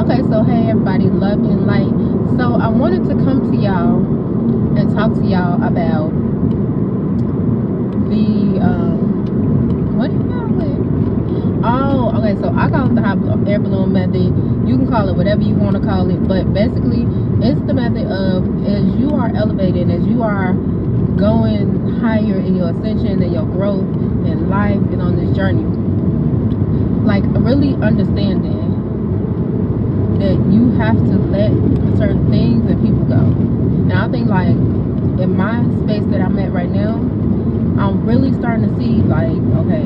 Okay, so hey everybody, love and light. So I wanted to come to y'all and talk to y'all about the what do you call it? Oh, okay, so I call it the hot air balloon method. You can call it whatever you want to call it, but basically it's the method of, as you are elevating, as you are going higher in your ascension and your growth in life and on this journey, like really understanding that you have to let certain things and people go. And I think, like, in my space that I'm at right now, I'm really starting to see, like, okay,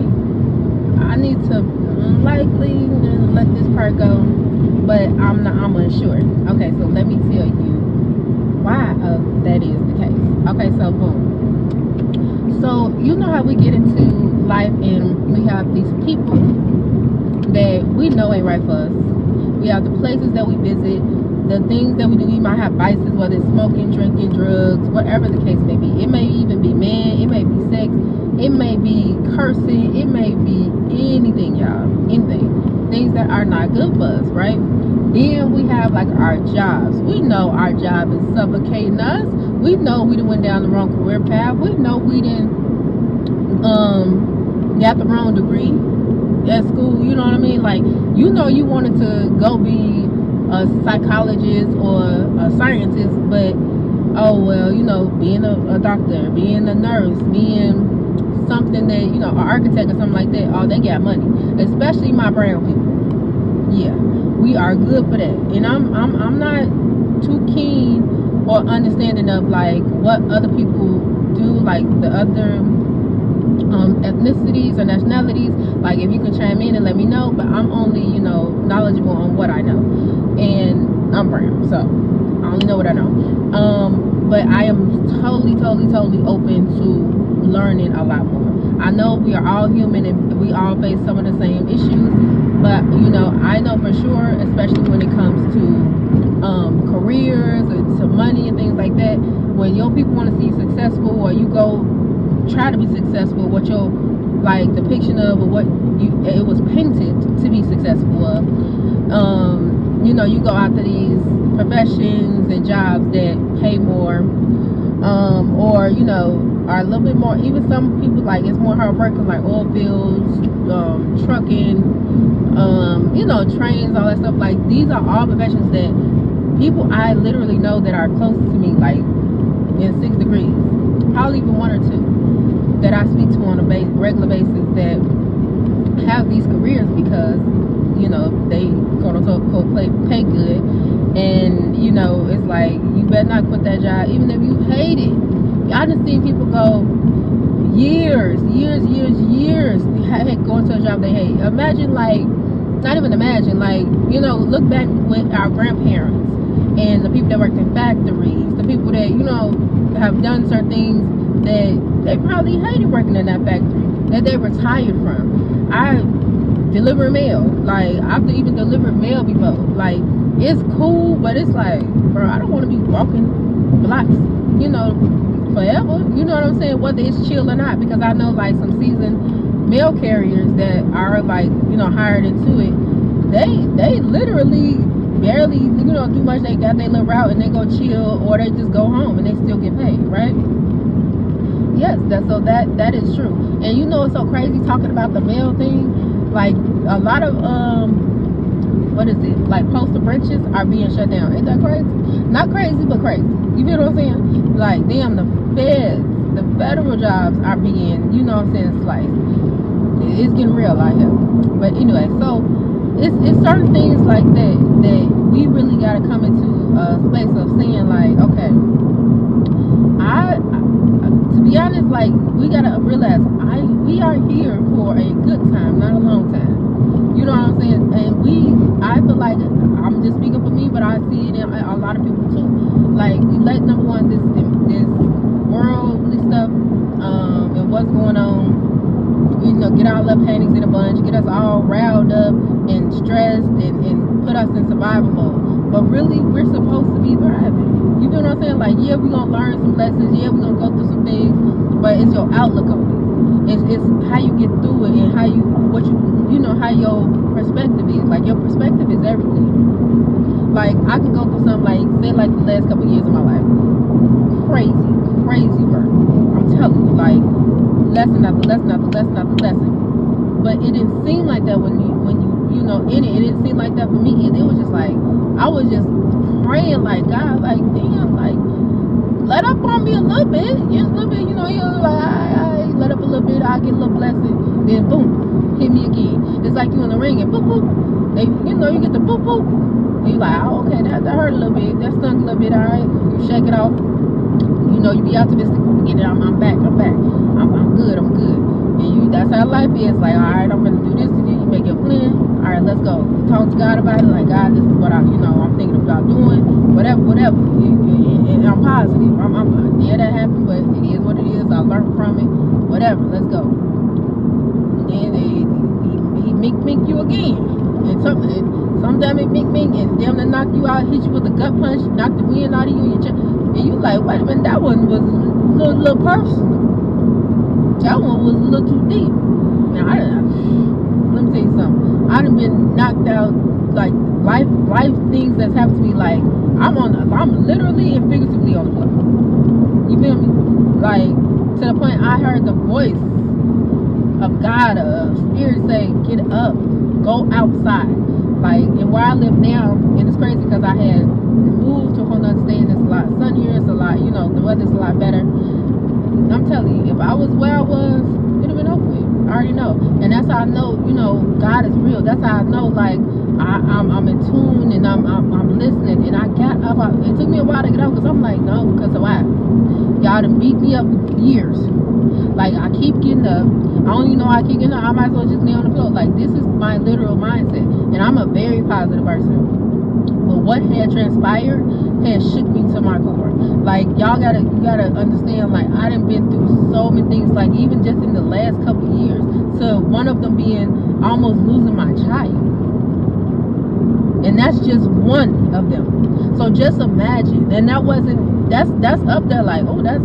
I need to likely let this part go, but I'm unsure. Okay, so let me tell you why that is the case. Okay, so boom. So you know how we get into life and we have these people that we know ain't right for us. We have the places that we visit, the things that we do. We might have vices, whether it's smoking, drinking, drugs, whatever the case may be. It may even be men, it may be sex, it may be cursing, it may be anything, y'all. Anything. Things that are not good for us, right? Then we have like our jobs. We know our job is suffocating us. We know we done went down the wrong career path. We know we didn't got the wrong degree at school, you know what I mean? Like, you know, you wanted to go be a psychologist or a scientist, but oh well, you know, being a doctor, being a nurse, being something that, you know, an architect or something like that, oh, they got money. Especially my brown people. Yeah, we are good for that. And I'm not too keen or understanding of like what other people do, like the other ethnicities or nationalities. Like, if you can chime in and let me know, but I'm only, you know, knowledgeable on what I know, and I'm brown, so I only know what I know. But I am totally open to learning a lot more. I know we are all human and we all face some of the same issues, but you know, I know for sure, especially when it comes to careers and to money and things like that, when your people want to see you successful, or you go try to be successful, what your like depiction of, or what it was painted to be successful of, you know, you go after these professions and jobs that pay more, or you know, are a little bit more, even some people, like, it's more hard working, like oil fields, trucking, you know, trains, all that stuff. Like, these are all professions that people I literally know that are close to me, like in 6 degrees, probably even 1 or 2, that I speak to on a regular basis, that have these careers because, you know, they quote unquote pay good. And you know, it's like, you better not quit that job even if you hate it. I just seen people go years going to a job they hate. Imagine, like, not even imagine, like, you know, look back with our grandparents and the people that worked in factories, the people that, you know, have done certain things that they probably hated working in that factory, that they retired from. I deliver mail. Like, I've even delivered mail before. Like, it's cool, but it's like, bro, I don't want to be walking blocks, you know, forever. You know what I'm saying? Whether it's chill or not, because I know, like, some seasoned mail carriers that are, like, you know, hired into it, they literally barely, you know, do much. They got their little route and they go chill, or they just go home and they still get paid, right? Yes, that is true. And you know, it's so crazy talking about the mail thing. Like, a lot of what is it? Like, postal branches are being shut down. Ain't that crazy? Not crazy, but crazy. You feel what I'm saying? Like, damn, the federal jobs are being, you know what I'm saying, sliced. It's getting real out here. But anyway, so it's certain things like that we really gotta come into a space of saying, like, okay, to be honest, like, we gotta realize we are here for a good time, not a long time. You know what I'm saying? And I feel like, I'm just speaking for me, but I see it in a lot of people too. Like, we let, number one, this worldly stuff, and what's going on, you know, get our little panties in a bunch, get us all riled up and stressed, and put us in survival mode. But really, we're supposed to be thriving. You feel what I'm saying? Like, yeah, we're gonna learn some lessons, yeah, we're gonna go through some things, but it's your outlook on it. It's how you get through it, and how you know, how your perspective is. Like, your perspective is everything. Like, I can go through something like, say, like the last couple of years of my life. Crazy work. I'm telling you, like, lesson after lesson after lesson after lesson. But it didn't seem like that when you know, in it. It didn't seem like that for me either. It was just like, I was just praying, like, God, like, damn, like, let up on me a little bit. Just a little bit, you know, like, I let up a little bit, I get a little blessing. Then, boom, hit me again. It's like you in the ring and boop, boop. They, you know, you get the boop, boop. And you're like, oh, okay, that hurt a little bit. That stunk a little bit, all right. You shake it off. You know, you be optimistic. Get it, I'm back. I'm good. And that's how life is. Like, all right, I'm gonna do this today. You make your plan. All right, let's go. Talk to God about it. Like, God, this is what I'm thinking about doing. Whatever. And I'm positive. Yeah, that happened, but it is what it is. I learned from it. Whatever. Let's go. And then he mink you again. And sometimes it mink, and them to knock you out, hit you with a gut punch, knock the wind out of you, and you like, wait a minute, that one was a little personal. That one was a little too deep. Now, let me tell you something. I done been knocked out, like, life things that's happened to me. Like, I'm literally and figuratively on the floor. You feel me? Like, to the point I heard the voice of God, a spirit say, get up, go outside. Like, and where I live now, and it's crazy because I had moved to a whole nother state, and it's a lot sunnier, it's a lot, you know, the weather's a lot better. I'm telling you, if I was where I was, it'd have been over with. I already know. And that's how I know, you know, God is real. That's how I know, like, I'm in tune, and I'm listening. And I got up. It took me a while to get up, because I'm like, no, because of why? Y'all done beat me up for years. Like, I keep getting up. I don't even know how I keep getting up. I might as well just lay on the floor. Like, this is my literal mindset. And I'm a very positive person. But what had transpired had shook me to my core. Like, you gotta understand, like, I done been through so many things, like, even just in the last couple of years, to one of them being almost losing my child. And that's just one of them. So just imagine. And that's up there, like, oh, that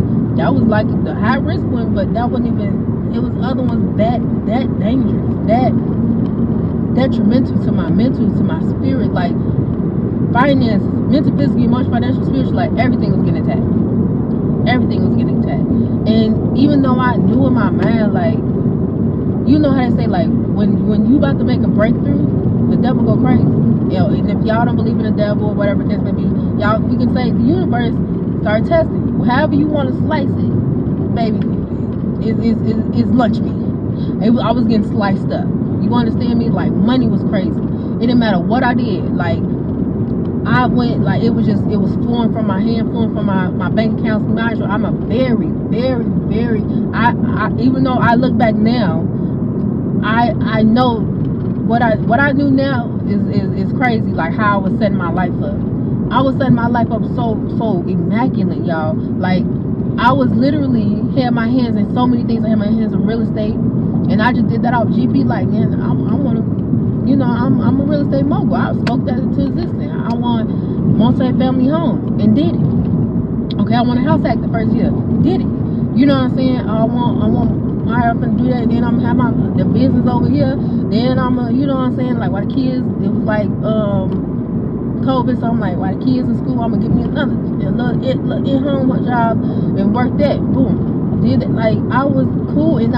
was like the high risk one, but that wasn't even, it was other ones that dangerous, that detrimental to my mental, to my spirit, like, finances, mental, physical, emotional, financial, spiritual, like, everything was getting attacked. And even though I knew in my mind, like, you know how they say, like, when you about to make a breakthrough, the devil go crazy. You know, and if y'all don't believe in the devil or whatever the case may be, y'all, we can say the universe start testing you. However you want to slice it, baby, is lunch meat. I was getting sliced up. You understand me? Like, money was crazy. It didn't matter what I did. Like, I went, like, it was flowing from my hand, flowing from my bank accounts. I'm a very, very, I even though I look back now, I know what I knew now is crazy. Like, how I was setting my life up. I was setting my life up so immaculate, y'all. Like, I was literally had my hands in so many things. I had my hands in real estate, and I just did that off GP. Like, man, I want to, you know, I'm a real estate mogul. I spoke that into existence. I want multi-family homes, and did it. Okay, I want a house act the first year, did it. You know what I'm saying? I want. All right, I'm gonna do that. And then I'm gonna have the business over here. Then I'm gonna, you know what I'm saying? Like, while the kids, it was like COVID, so I'm like, while the kids in school, I'm gonna give me another little in-home job and work that. Boom, did it. Like, I was cool, and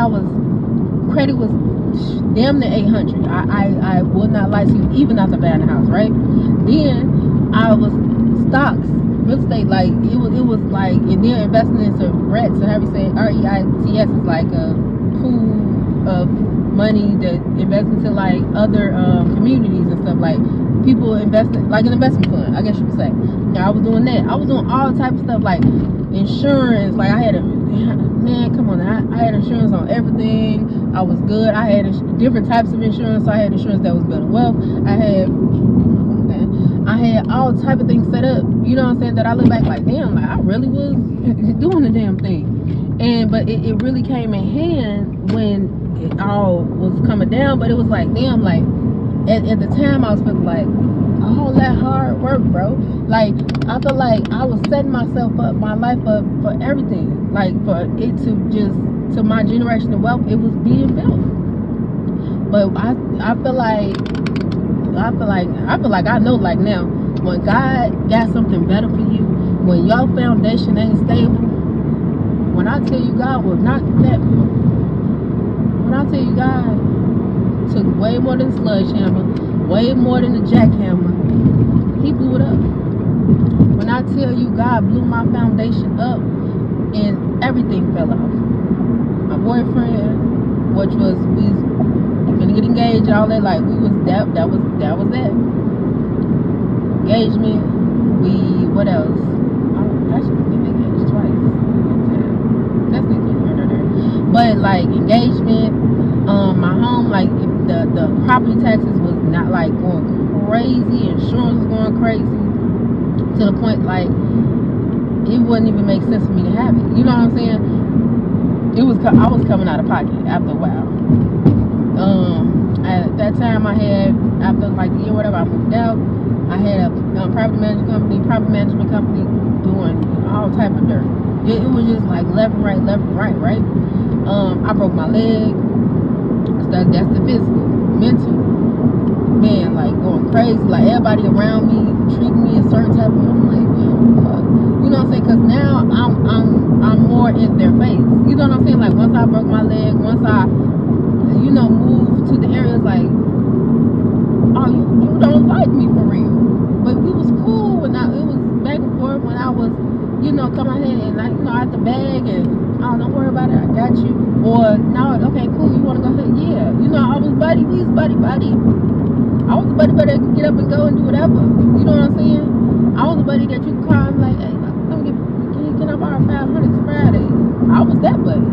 credit was damn near 800. I would not lie to you, even after buying the house, right? Then I was stocks, real estate, like, it was like, and then investing into REITs, so how we say REITs is like a pool of money that invests into, like, other communities and stuff, like people investing, like an investment fund, I guess you could say. Now, I was doing that. I was doing all types of stuff, like insurance. Like, I had I had insurance on everything. I was good. I had different types of insurance. I had insurance that was building wealth. I had all type of things set up, you know what I'm saying, that I look back like, damn, like, I really was doing the damn thing. But it really came in hand when it all was coming down. But it was like, damn, like, at the time I was feeling like, all that hard work, bro. Like, I feel like I was setting myself up, my life up for everything. Like, for it to my generation of wealth, it was being built. But I feel like I know, like, now, When God got something better for you, when your foundation ain't stable, when I tell you God will not that, when I tell you God took way more than a sledgehammer, way more than a jackhammer, he blew it up. When I tell you God blew my foundation up and everything fell off. My boyfriend, which was, we gonna get engaged and all that, like we was that was that. Engagement, what else? Actually been engaged twice. That's neither here. But like engagement, my home, like the property taxes was not like going crazy, insurance was going crazy to the point like it wouldn't even make sense for me to have it. You know what I'm saying? I was coming out of pocket after a while. At that time I had, after like the year whatever, I moved out. I had a property management company doing all type of dirt. It was just like left and right, right? I broke my leg. That's the physical. Mental, man, like going crazy. Like everybody around me treating me a certain type of way. I'm like, man, fuck. You know what I'm saying? Because now I'm more in their face. You know what I'm saying? Like once I broke my leg, once I, moved to the areas like, oh, you don't like me for real. But we was cool when it was back and forth when I was, coming ahead and like, at the bag and, oh, don't worry about it, I got you. Or, no, okay, cool, you want to go ahead? Yeah. We was buddy. I was a buddy that could get up and go and do whatever. You know what I'm saying? I was a buddy that you could call and like, hey, can I borrow 500 to Friday? I was that buddy.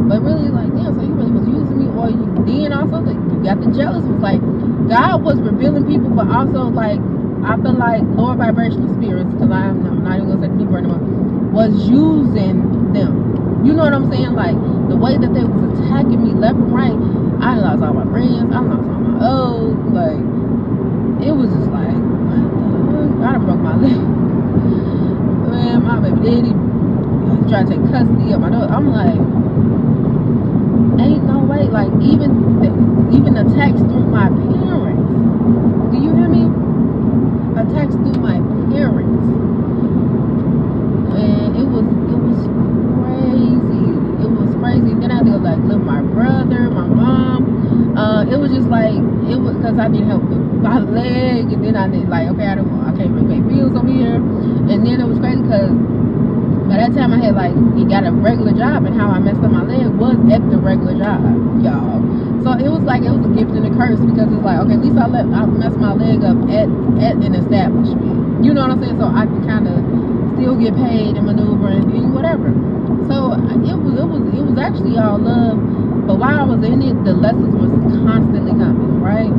But really, like, damn, so you really was using me, or then also, like, you got the jealous. It was like, God was revealing people, but also, like, I feel like lower vibrational spirits, because I'm not even going to say the people anymore, was using them. You know what I'm saying? Like, the way that they was attacking me left and right, I lost all my friends, I lost all my O's, like, it was just like, what the fuck? I done broke my leg. Man, my baby daddy tried to take custody of my daughter. I'm like, ain't no way. Like, even attacks through my parents. Do you hear me? Attacks through my parents. And it was crazy. It was crazy. Then I had to go like live with my brother, my mom. It was just like, it was because I didn't help with my leg, and then I did like, okay, I can't really pay bills over here. And then it was crazy because by that time I had like got a regular job, and how I messed up my leg was at the regular job, y'all. So it was like, it was a gift and a curse, because it's like, okay, at least I messed my leg up at an establishment. You know what I'm saying? So I can kind of still get paid and maneuver and whatever. So it was actually all love. But while I was in it, the lessons was constantly coming, right?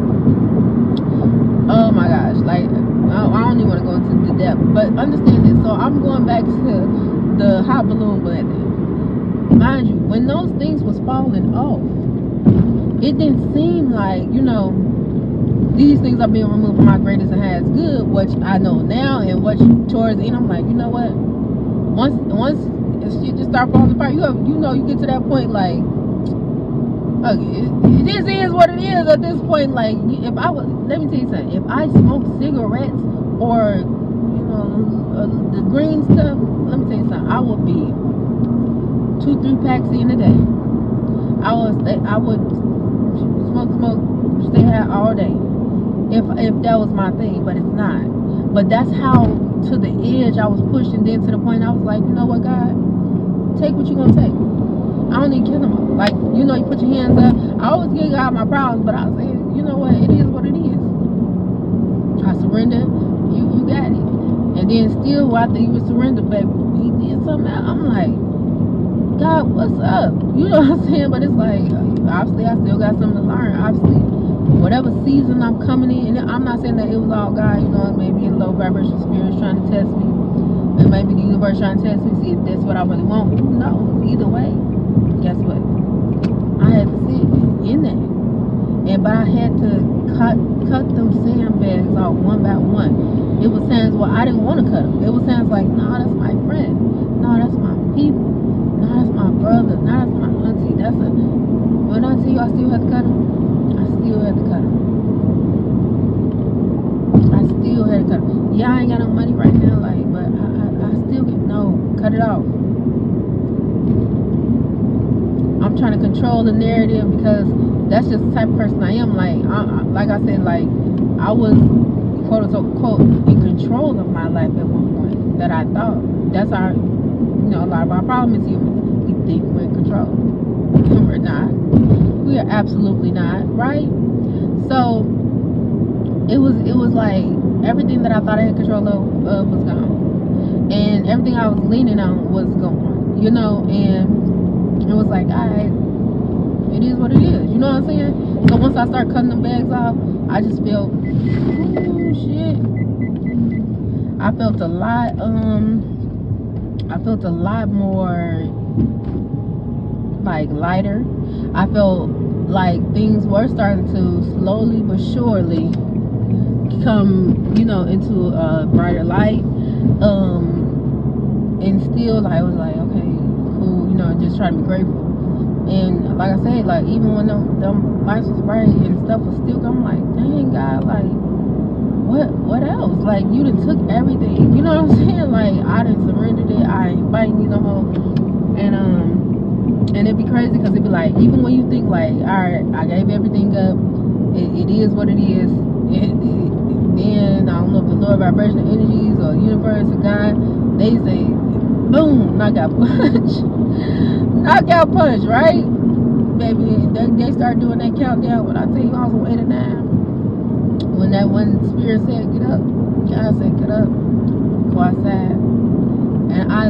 Oh my gosh, like I don't even want to go into the depth, but understand this. So I'm going back to the hot balloon blending. Mind you, when those things was falling off, it didn't seem like, these things are being removed from my greatest and highest good, which I know now, and which towards the end I'm like, you know what? Once shit just start falling apart, you get to that point like, okay, it just is what it is at this point. Like, if I was, let me tell you something. If I smoked cigarettes or the green stuff, let me tell you something. I would be 2-3 packs in a day. I would smoke, stay high all day. If that was my thing, but it's not. But that's how to the edge I was pushed, and then to the point I was like, you know what, God, take what you gonna take. I don't need to kill them all. Like, you put your hands up. I always give God my problems, but I was saying, you know what, it is what it is. I surrender, you got it. And then still, after you surrender, baby, he did something else. I'm like, God, what's up? You know what I'm saying? But it's like, obviously, I still got something to learn. Obviously, whatever season I'm coming in, and I'm not saying that it was all God, maybe a low vibration spirit trying to test me. And maybe the universe trying to test me, see if that's what I really want. Who knows? Either way, guess what? I had to sit in that. But I had to cut them sandbags off one by one. It was times where I didn't want to cut them. It was times like, no, that's my friend. No, that's my people. No, that's my brother. No, that's my auntie. When I tell you I still had to cut them, I still had to cut them. I still had to cut. Yeah, I ain't got no money right now, like, but I still get no. Cut it off. I'm trying to control the narrative because that's just the type of person I am. Like I said, like I was quote unquote in control of my life at one point. That I thought. That's our, a lot of our problem is humans. We think we're in control. We're not. We are absolutely not, right? So it was like everything that I thought I had control of was gone, and everything I was leaning on was gone. And it was like, alright, it is what it is. You know what I'm saying? So once I start cutting them bags off, I just feel, oh shit. I felt a lot more like lighter. I felt like things were starting to slowly but surely come, into a brighter light. And still, I was like, okay, cool, just trying to be grateful. And like I said, like even when them lights was bright and stuff was still, I'm like, dang God, like what else? Like you done took everything. You know what I'm saying? Like I done surrendered it. I ain't fighting you no more. And it'd be crazy because it'd be like, even when you think like, all right, I gave everything up, it is what it is. Then I don't know if the lower vibrational energies or universe or God, they say, boom, knockout punch. Knockout punch, right? Baby, they start doing that countdown. When I tell you I was on 8 or 9, when that one spirit said, get up, God said, get up, go outside. And I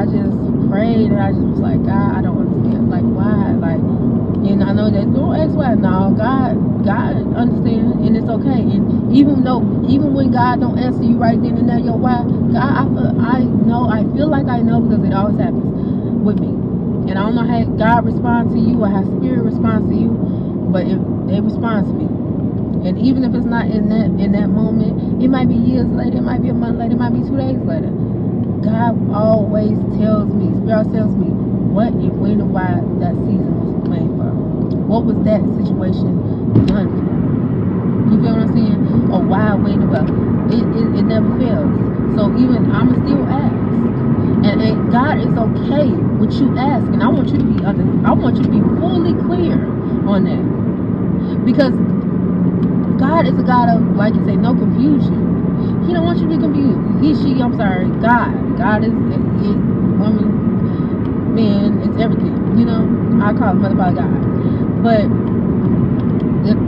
just prayed, and I just was like, God, I don't understand, like why, like, and I know that don't ask why. No, God understands, and it's okay. And even when God don't answer you right then and there, your why, God, I feel like I know because it always happens with me. And I don't know how God responds to you or how spirit responds to you, but it responds to me. And even if it's not in that moment, it might be years later, it might be a month later, it might be 2 days later. God always tells me, Spirit tells me what and when and why that season was planned for. What was that situation done for? You feel what I'm saying? Or why, when, and well. It never fails. So even I'ma still ask. And God is okay with you asking. I want you to be fully clear on that. Because God is a God of, like you say, no confusion. He don't want you to be confused. God is woman, man, it's everything. I call it Mother by God. But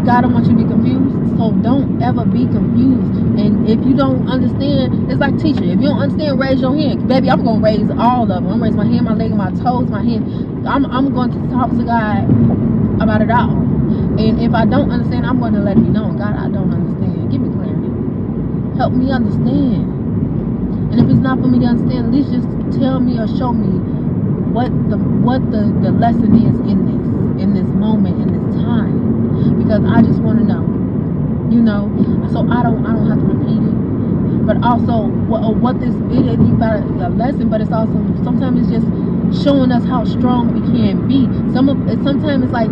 God don't want you to be confused. So don't ever be confused. And if you don't understand, it's like teaching. If you don't understand, raise your hand. Baby, I'm gonna raise all of them. I'm gonna raise my hand, my leg, my toes, my hand. I'm going to talk to God about it all. And if I don't understand, I'm going to let it be known. God, I don't understand. Give me clarity. Help me understand. And if it's not for me to understand, at least just tell me or show me what the lesson is in this moment, in this time. Because I just want to know. So I don't have to repeat it. But also what this video is about, a lesson, but it's also sometimes it's just showing us how strong we can be. Sometimes it's like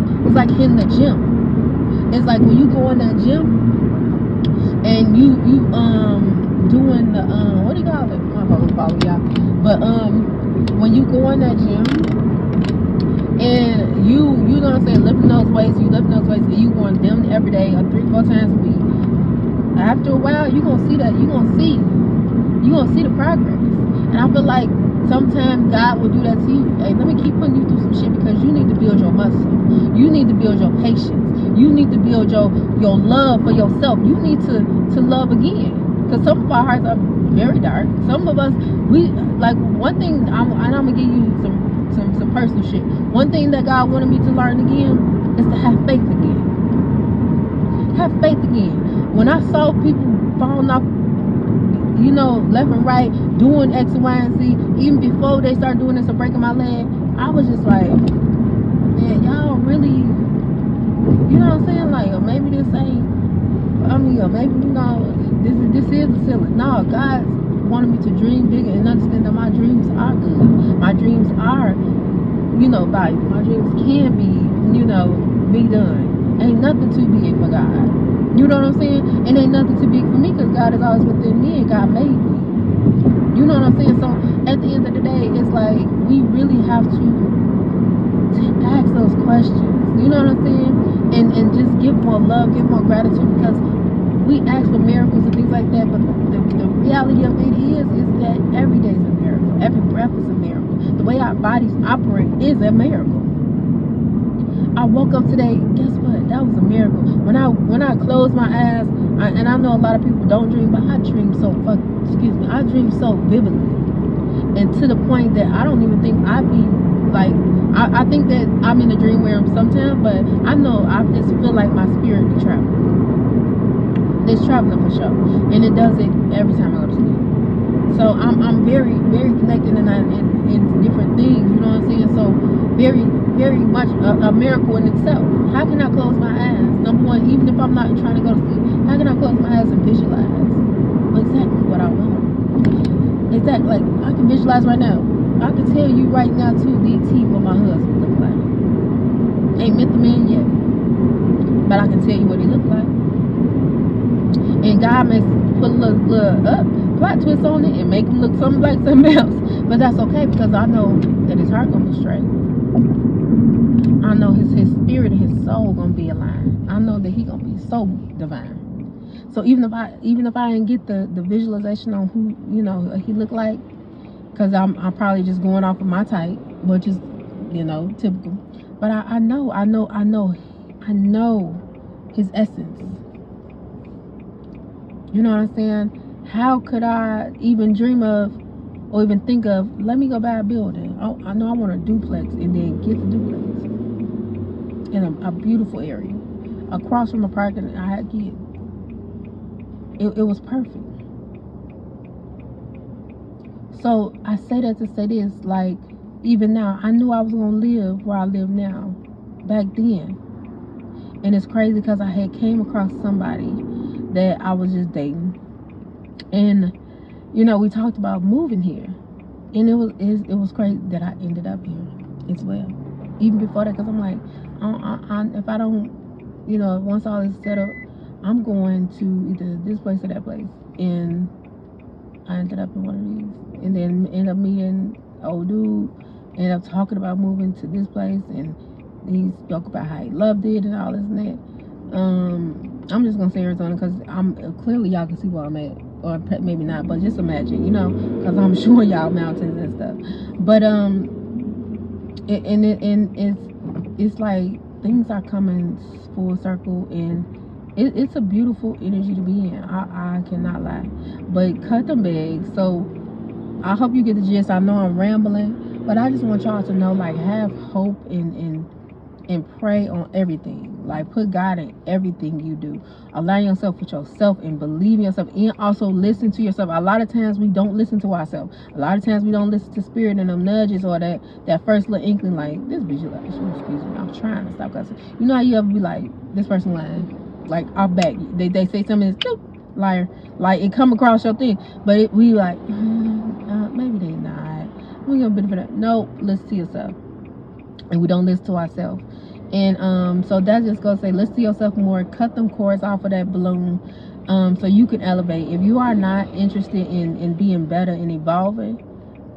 hitting the gym. It's like when you go in that gym and you doing the what do you call it? I'm gonna follow y'all. But when you go in that gym and you know what I'm saying, lifting those weights, and you going them every day or 3-4 times a week. After a while, you're gonna see the progress. And I feel like sometimes God will do that to you. Hey, let me keep putting you through some shit because you need to build your muscle. You need to build your patience. You need to build your love for yourself. You need to love again. Because some of our hearts are very dark. Some of us, we like one thing. I'm gonna give you some personal shit. One thing that God wanted me to learn again is to have faith again. Have faith again. When I saw people falling off, left and right, doing X and Y and Z, even before they started doing this and breaking my leg, I was just like, man, y'all really, you know what I'm saying? Like, or maybe this ain't, or maybe, this is the ceiling. No, God wanted me to dream bigger and understand that my dreams are good. My dreams are, valuable. My dreams can be, be done. Ain't nothing too big for God. You know what I'm saying? It ain't nothing too big for me because God is always within me and God made me. You know what I'm saying? So at the end of the day, it's like we really have to ask those questions. You know what I'm saying? And just give more love, give more gratitude, because we ask for miracles and things like that, but the reality of it is that every day is a miracle. Every breath is a miracle. The way our bodies operate is a miracle. I woke up today, guess what? That was a miracle. When I closed my eyes, and I know a lot of people don't dream, but I dream I dream so vividly. And to the point that I don't even think I be like, I think that I'm in a dream realm sometimes, but I know I just feel like my spirit be traveling. It's traveling for sure. And it does it every time I go to sleep. So I'm very, very connected in different things, you know what I'm saying? So very, very much a miracle in itself. How can I close my eyes? Number one, even if I'm not trying to go to sleep, how can I close my eyes and visualize exactly what I want? Exactly, like I can visualize right now. I can tell you right now to DT what my husband look like. Ain't met the man yet, but I can tell you what he look like. And God may put a little plot twist on it and make him look something like something else. But that's okay because I know that his heart gonna be straight. I know his spirit and his soul gonna be aligned. I know that he gonna be so divine. So even if I didn't get the visualization on who he looked like, because I'm probably just going off of my type, which is typical. But I know his essence. You know what I'm saying? How could I even dream of or even think of, let me go buy a building? I know I want a duplex, and then get the duplex in a beautiful area across from a park, and I had kids. It was perfect. So I say that to say this, like, even now, I knew I was going to live where I live now back then. And it's crazy because I had came across somebody that I was just dating. And, we talked about moving here. And it was crazy that I ended up here as well. Even before that, because I'm like, if I don't, once all this is set up, I'm going to either this place or that place. And I ended up in one of these. And then ended up meeting old dude. Ended up talking about moving to this place. And he spoke about how he loved it and all this and that. I'm just going to say Arizona because clearly y'all can see where I'm at. Or maybe not, but just imagine, because I'm showing y'all mountains and stuff. But it's like things are coming full circle, and it's a beautiful energy to be in. I cannot lie. But cut them bags. So I hope you get the gist. I know I'm rambling, but I just want y'all to know, like, have hope and pray on everything. Like, put God in everything you do. Align yourself with yourself and believe in yourself, and also listen to yourself. A lot of times we don't listen to ourselves. A lot of times we don't listen to spirit and them nudges or that first little inkling, like, this bitch, like, excuse me, I'm trying to stop cussing. You know how you ever be like, this person lying, like, off back, they say something, it's liar, like, it come across your thing, but we like, maybe they not, we gonna benefit that. No, listen to yourself. And we don't listen to ourselves. And so that just goes to say, listen to yourself more. Cut them cords off of that balloon, so you can elevate. If you are not interested in being better and evolving,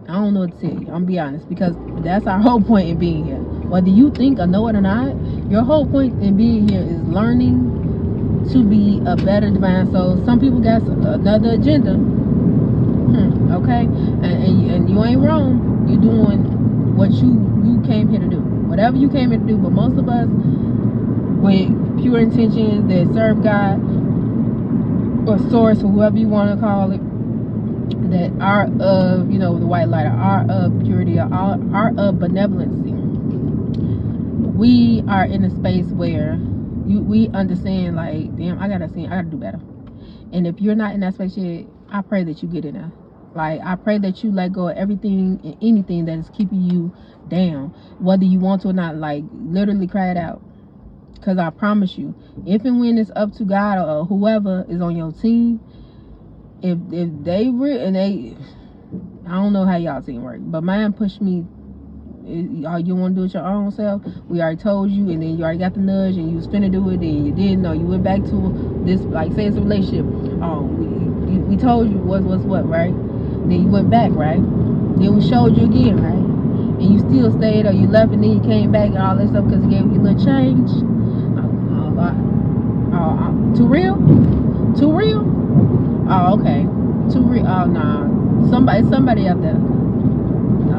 I don't know what to tell you. I'm gonna be honest, because that's our whole point in being here. Whether you think or know it or not, your whole point in being here is learning to be a better divine soul. Some people got another agenda. Okay, and you ain't wrong. You doing what you came here to do. Whatever you came here to do. But most of us, with pure intentions that serve God or source or whoever you want to call it, that are of, the white light, are of purity, are of benevolency, we are in a space where we understand, like, damn, I gotta do better. And if you're not in that space yet, I pray that you get in there. Like, I pray that you let go of everything and anything that is keeping you down, whether you want to or not. Like, literally cry it out. Because I promise you, if and when it's up to God or whoever is on your team, if they I don't know how y'all team work, but mine pushed me You want to do it your own self? We already told you, and then you already got the nudge, and you was finna do it, and you didn't know. You went back to this, like, say it's a relationship. We told you what's what, right? Then you went back, right? Then we showed you again, right? And you still stayed, or you left, and then you came back and all that stuff because it gave you a little change. Too real? Too real? Oh, okay. Too real? Oh, nah. Somebody out there.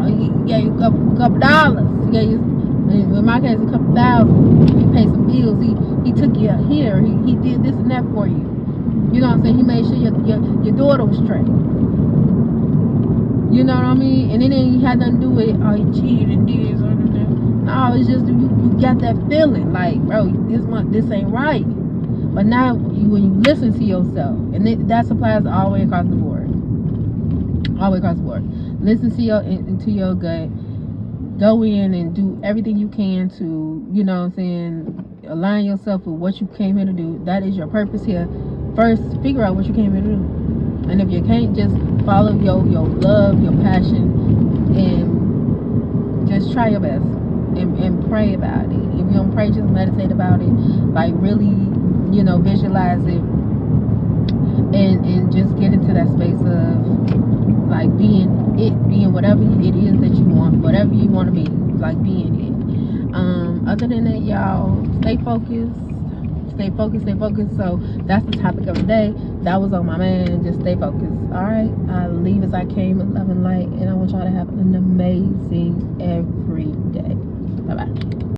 He gave you a couple dollars. He gave you, in my case, a couple thousand. He paid some bills. He took you here. He did this and that for you. You know what I'm saying? He made sure your daughter was straight. You know what I mean? And then he had nothing to do with, oh, he cheated and did this or that. No, it's just you got that feeling like, bro, this ain't right. But now when you listen to yourself, and that applies all the way across the board. All the way across the board. Listen to your gut. Go in and do everything you can to, you know what I'm saying, align yourself with what you came here to do. That is your purpose here. First, figure out what you came here to do. And if you can't, just follow your love, your passion, and just try your best. And pray about it. If you don't pray, just meditate about it. Like, really, visualize it. And just get into that space of, like, being whatever it is that you want, whatever you want to be, like, being it. Other than that, y'all, stay focused. So that's the topic of the day. That was on my mind. Just stay focused. All right, I leave as I came in love and light, and I want y'all to have an amazing every day. Bye bye.